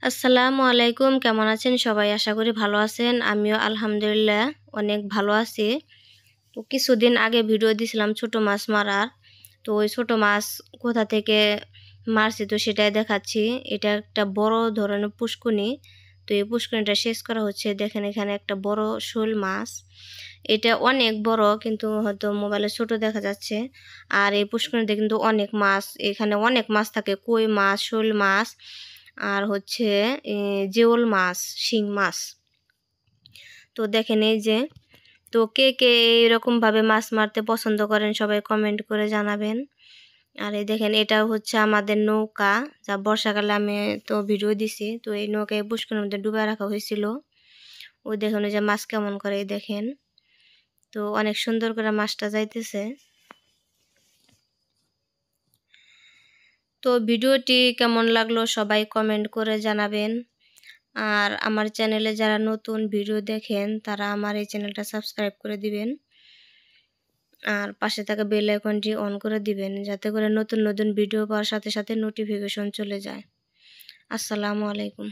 আসসালামু আলাইকুম, কেমন আছেন সবাই? আশা করি ভালো আছেন। আমিও আলহামদুলিল্লাহ অনেক ভালো আছি। তো কিছুদিন আগে ভিডিও দিছিলাম ছোট মাছ মারার। তো ওই ছোট মাছ কোথা থেকে মারছি তো সেটাই দেখাচ্ছি। এটা একটা বড় ধরনের পুষ্কুনি। তো এই পুষ্কুনিটা শেষ করা হচ্ছে। দেখেন এখানে একটা বড় শোল মাছ। এটা অনেক বড়, কিন্তু হয়তো মোবাইলে ছোট দেখা যাচ্ছে। আর এই পুষ্কুনিতে কিন্তু অনেক মাছ, এখানে অনেক মাছ থাকে, কই মাছ, শোল মাছ, আর হচ্ছে জিওল মাছ, শিং মাছ। তো দেখেন এই যে, তো কে কে এরকম ভাবে মাছ মারতে পছন্দ করেন সবাই কমেন্ট করে জানাবেন। আর এই দেখেন এটাও হচ্ছে আমাদের নৌকা, যা বর্ষাকালে আমি তো ভিডিও দিছি। তো এই নৌকায় পুষ্করের মধ্যে ডুবাই রাখা হয়েছিল। ওই দেখেন ওই যে মাছ কেমন করে, এই দেখেন। তো অনেক সুন্দর করে মাছটা যাইতেছে। তো ভিডিওটি কেমন লাগলো সবাই কমেন্ট করে জানাবেন। আর আমার চ্যানেলে যারা নতুন ভিডিও দেখেন তারা আমার এই চ্যানেলটা সাবস্ক্রাইব করে দিবেন। আর পাশে থাকা বেল আইকনটি অন করে দিবেন, যাতে করে নতুন নতুন ভিডিও পাওয়ার সাথে সাথে নোটিফিকেশন চলে যায়। আসসালামু আলাইকুম।